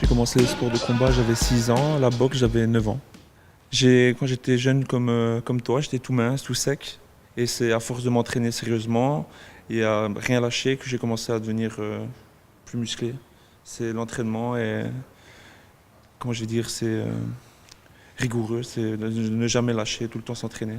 commencé le sport de combat, j'avais 6 ans, la boxe, j'avais 9 ans. Quand j'étais jeune comme toi, j'étais tout mince, tout sec. Et c'est à force de m'entraîner sérieusement et à rien lâcher que j'ai commencé à devenir plus musclé. C'est l'entraînement et, comment je vais dire, c'est rigoureux, c'est de ne jamais lâcher, tout le temps s'entraîner.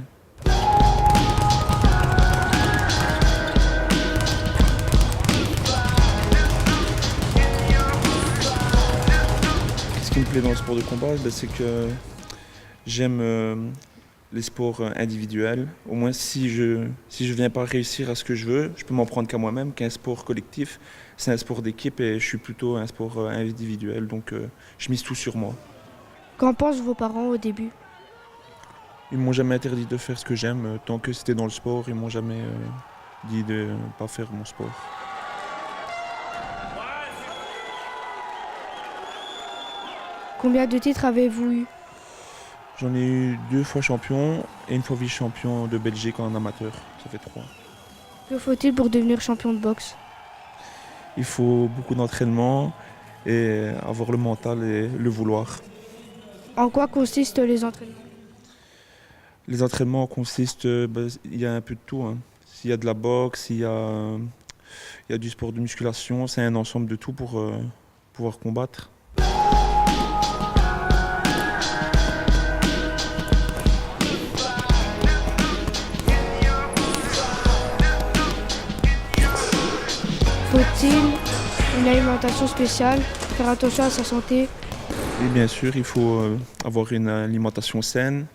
Ce qui me plaît dans le sport de combat, c'est que j'aime les sports individuels. Au moins, si je viens pas réussir à ce que je veux, je peux m'en prendre qu'à moi-même. Qu'un sport collectif, c'est un sport d'équipe et je suis plutôt un sport individuel. Donc, je mise tout sur moi. Qu'en pensent vos parents au début? Ils m'ont jamais interdit de faire ce que j'aime. Tant que c'était dans le sport, ils m'ont jamais dit de ne pas faire mon sport. Combien de titres avez-vous eu? J'en ai eu 2 fois champion et 1 fois vice-champion de Belgique en amateur. Ça fait 3. Que faut-il pour devenir champion de boxe? Il faut beaucoup d'entraînement et avoir le mental et le vouloir. En quoi consistent les entraînements? Les entraînements consistent, il y a un peu de tout, hein. Il y a de la boxe, il y a du sport de musculation, c'est un ensemble de tout pour pouvoir combattre. Faut-il une alimentation spéciale, faire attention à sa santé? Et bien sûr, il faut avoir une alimentation saine,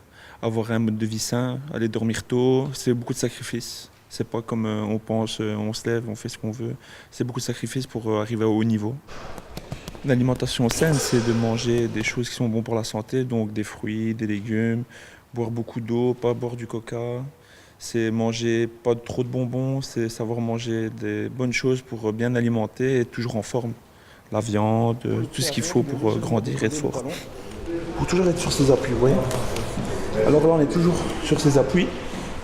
avoir un mode de vie sain, aller dormir tôt. C'est beaucoup de sacrifices. C'est pas comme on pense, on se lève, on fait ce qu'on veut. C'est beaucoup de sacrifices pour arriver au haut niveau. L'alimentation saine, c'est de manger des choses qui sont bonnes pour la santé, donc des fruits, des légumes, boire beaucoup d'eau, pas boire du coca. C'est manger pas trop de bonbons, c'est savoir manger des bonnes choses pour bien alimenter et être toujours en forme. La viande, tout ce qu'il faut pour grandir et être fort. Pour toujours être sur ses appuis, vous voyez. Alors là, on est toujours sur ses appuis.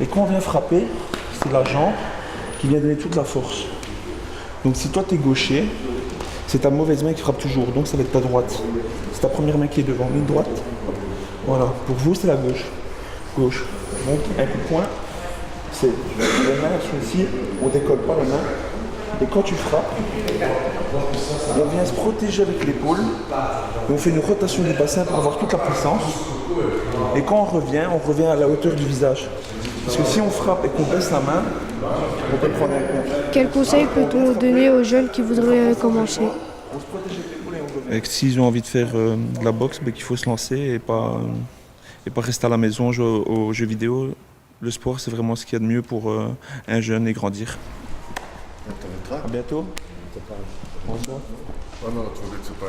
Et quand on vient frapper, c'est la jambe qui vient donner toute la force. Donc si toi, tu es gaucher, c'est ta mauvaise main qui frappe toujours. Donc ça va être ta droite. C'est ta première main qui est devant. Une droite. Voilà. Pour vous, c'est la gauche. Gauche. Donc un coup de poing. C'est les mains sont ici, on décolle pas les mains. Et quand tu frappes, on vient se protéger avec l'épaule. Et on fait une rotation du bassin pour avoir toute la puissance. Et quand on revient à la hauteur du visage. Parce que si on frappe et qu'on baisse la main, on peut prendre un coup. Quel conseil peut-on donner aux jeunes qui voudraient commencer? On se protège avec l'épaule et on revient. S'ils ont envie de faire de la boxe, qu'il faut se lancer et pas rester à la maison, jouer aux jeux vidéo. Le sport, c'est vraiment ce qu'il y a de mieux pour un jeune et grandir. À bientôt. Ah non, tu veux que c'est pas